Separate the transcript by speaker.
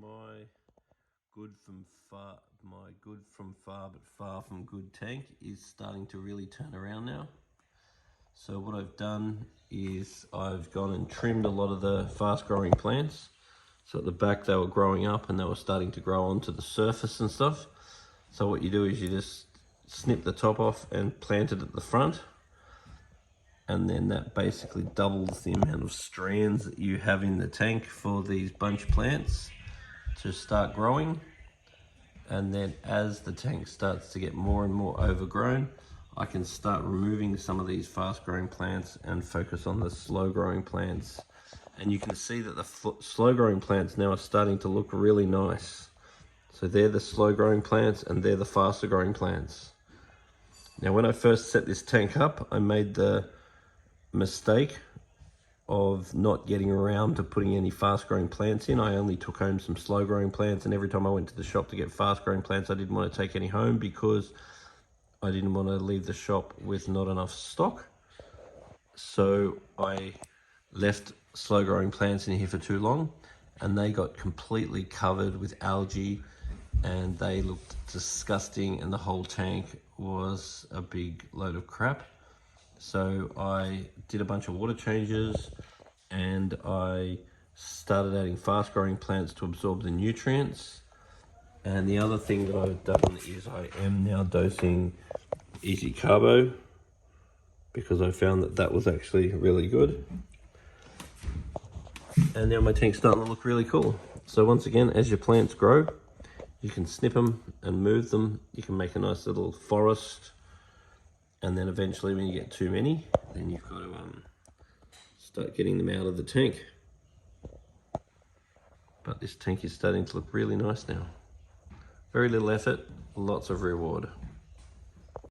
Speaker 1: my good from far but far from good tank is starting to really turn around now. So what I've done is I've gone and trimmed a lot of the fast growing plants. So at the back they were growing up and they were starting to grow onto the surface and stuff. So what you do is you just snip the top off and plant it at the front. And then that basically doubles the amount of strands that you have in the tank for these bunch plants to start growing. And then as the tank starts to get more and more overgrown, I can start removing some of these fast growing plants and focus on the slow growing plants. And you can see that the slow growing plants now are starting to look really nice. So they're the slow growing plants and they're the faster growing plants. Now when I first set this tank up, I made the mistake of not getting around to putting any fast growing plants in. I only took home some slow growing plants, and every time I went to the shop to get fast growing plants, I didn't want to take any home because I didn't want to leave the shop with not enough stock. So I left slow growing plants in here for too long and they got completely covered with algae and they looked disgusting and the whole tank was a big load of crap. So I did a bunch of water changes and I started adding fast growing plants to absorb the nutrients. And the other thing that I've done is I am now dosing Easy Carbo because I found that that was actually really good. And now my tank's starting to look really cool. So once again, as your plants grow, you can snip them and move them. You can make a nice little forest. And then eventually when you get too many, then you've got to start getting them out of the tank. But this tank is starting to look really nice now. Very little effort, lots of reward.